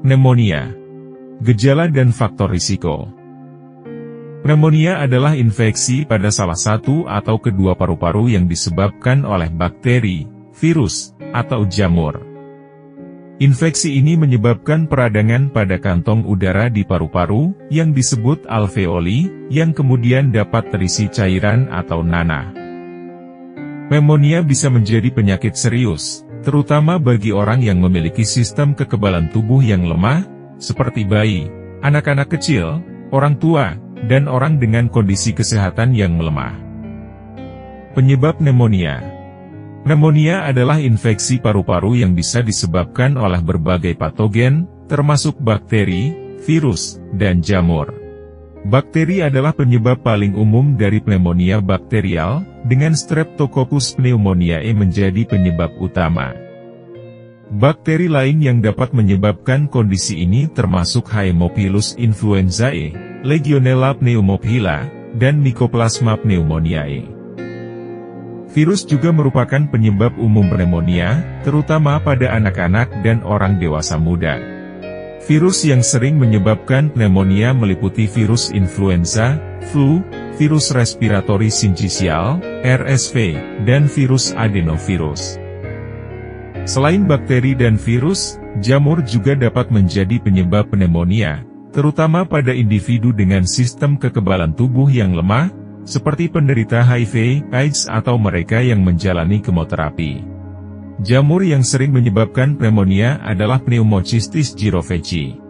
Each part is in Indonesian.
Pneumonia. Gejala dan faktor risiko. Pneumonia adalah infeksi pada salah satu atau kedua paru-paru yang disebabkan oleh bakteri, virus, atau jamur. Infeksi ini menyebabkan peradangan pada kantong udara di paru-paru, yang disebut alveoli, yang kemudian dapat terisi cairan atau nanah. Pneumonia bisa menjadi penyakit serius, terutama bagi orang yang memiliki sistem kekebalan tubuh yang lemah, seperti bayi, anak-anak kecil, orang tua, dan orang dengan kondisi kesehatan yang melemah. Penyebab pneumonia. Pneumonia adalah infeksi paru-paru yang bisa disebabkan oleh berbagai patogen, termasuk bakteri, virus, dan jamur. Bakteri adalah penyebab paling umum dari pneumonia bakterial, dengan Streptococcus pneumoniae menjadi penyebab utama. Bakteri lain yang dapat menyebabkan kondisi ini termasuk Haemophilus influenzae, Legionella pneumophila, dan Mycoplasma pneumoniae. Virus juga merupakan penyebab umum pneumonia, terutama pada anak-anak dan orang dewasa muda. Virus yang sering menyebabkan pneumonia meliputi virus influenza, flu, virus respiratory syncytial, RSV, dan virus adenovirus. Selain bakteri dan virus, jamur juga dapat menjadi penyebab pneumonia, terutama pada individu dengan sistem kekebalan tubuh yang lemah, seperti penderita HIV, AIDS atau mereka yang menjalani kemoterapi. Jamur yang sering menyebabkan pneumonia adalah Pneumocystis jirovecii.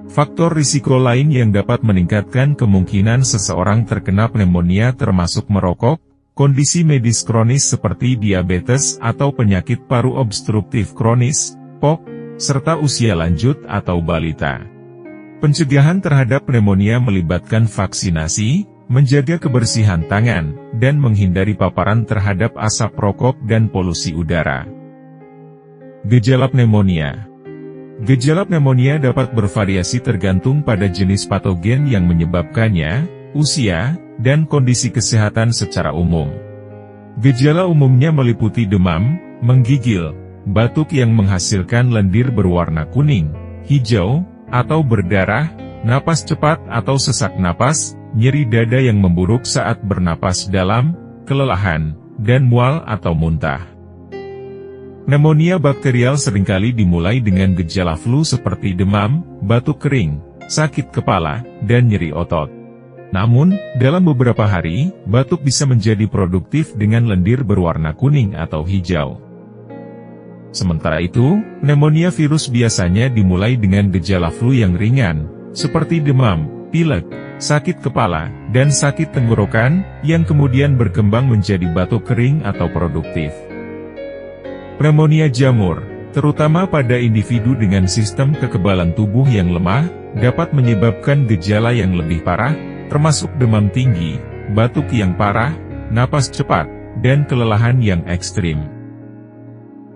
Faktor risiko lain yang dapat meningkatkan kemungkinan seseorang terkena pneumonia termasuk merokok, kondisi medis kronis seperti diabetes atau penyakit paru obstruktif kronis, POK, serta usia lanjut atau balita. Pencegahan terhadap pneumonia melibatkan vaksinasi, menjaga kebersihan tangan, dan menghindari paparan terhadap asap rokok dan polusi udara. Gejala pneumonia. Gejala pneumonia dapat bervariasi tergantung pada jenis patogen yang menyebabkannya, usia, dan kondisi kesehatan secara umum. Gejala umumnya meliputi demam, menggigil, batuk yang menghasilkan lendir berwarna kuning, hijau, atau berdarah, napas cepat atau sesak napas, nyeri dada yang memburuk saat bernapas dalam, kelelahan, dan mual atau muntah. Pneumonia bakterial seringkali dimulai dengan gejala flu seperti demam, batuk kering, sakit kepala, dan nyeri otot. Namun, dalam beberapa hari, batuk bisa menjadi produktif dengan lendir berwarna kuning atau hijau. Sementara itu, pneumonia virus biasanya dimulai dengan gejala flu yang ringan, seperti demam, pilek, sakit kepala, dan sakit tenggorokan, yang kemudian berkembang menjadi batuk kering atau produktif. Pneumonia jamur, terutama pada individu dengan sistem kekebalan tubuh yang lemah, dapat menyebabkan gejala yang lebih parah, termasuk demam tinggi, batuk yang parah, napas cepat, dan kelelahan yang ekstrim.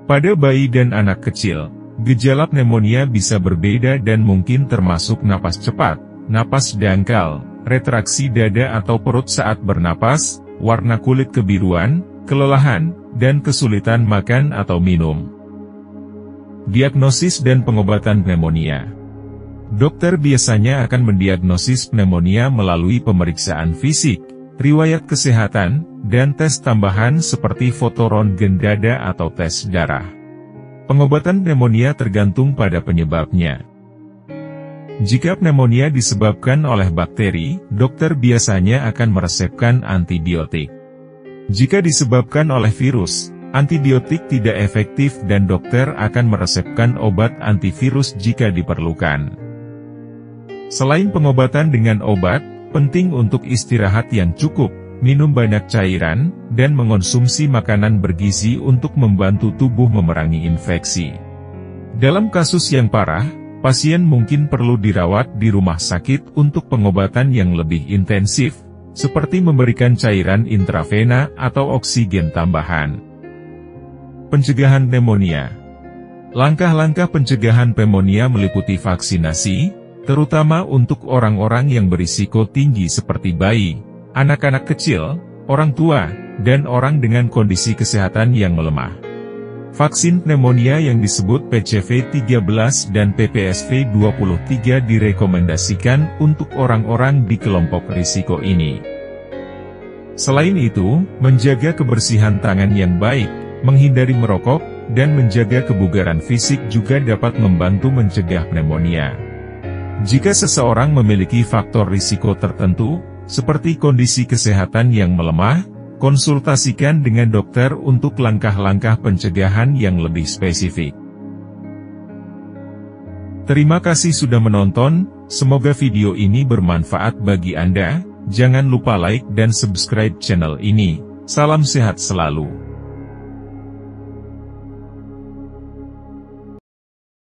Pada bayi dan anak kecil, gejala pneumonia bisa berbeda dan mungkin termasuk napas cepat, napas dangkal, retraksi dada atau perut saat bernapas, warna kulit kebiruan, kelelahan, dan kesulitan makan atau minum. Diagnosis dan pengobatan pneumonia. Dokter biasanya akan mendiagnosis pneumonia melalui pemeriksaan fisik, riwayat kesehatan, dan tes tambahan seperti foto ronggen dada atau tes darah. Pengobatan pneumonia tergantung pada penyebabnya. Jika pneumonia disebabkan oleh bakteri, dokter biasanya akan meresepkan antibiotik. Jika disebabkan oleh virus, antibiotik tidak efektif dan dokter akan meresepkan obat antivirus jika diperlukan. Selain pengobatan dengan obat, penting untuk istirahat yang cukup, minum banyak cairan, dan mengonsumsi makanan bergizi untuk membantu tubuh memerangi infeksi. Dalam kasus yang parah, pasien mungkin perlu dirawat di rumah sakit untuk pengobatan yang lebih intensif, seperti memberikan cairan intravena atau oksigen tambahan. Pencegahan pneumonia. Langkah-langkah pencegahan pneumonia meliputi vaksinasi, terutama untuk orang-orang yang berisiko tinggi seperti bayi, anak-anak kecil, orang tua, dan orang dengan kondisi kesehatan yang melemah. Vaksin pneumonia yang disebut PCV13 dan PPSV23 direkomendasikan untuk orang-orang di kelompok risiko ini. Selain itu, menjaga kebersihan tangan yang baik, menghindari merokok, dan menjaga kebugaran fisik juga dapat membantu mencegah pneumonia. Jika seseorang memiliki faktor risiko tertentu, seperti kondisi kesehatan yang melemah, konsultasikan dengan dokter untuk langkah-langkah pencegahan yang lebih spesifik. Terima kasih sudah menonton, semoga video ini bermanfaat bagi Anda. Jangan lupa like dan subscribe channel ini. Salam sehat selalu.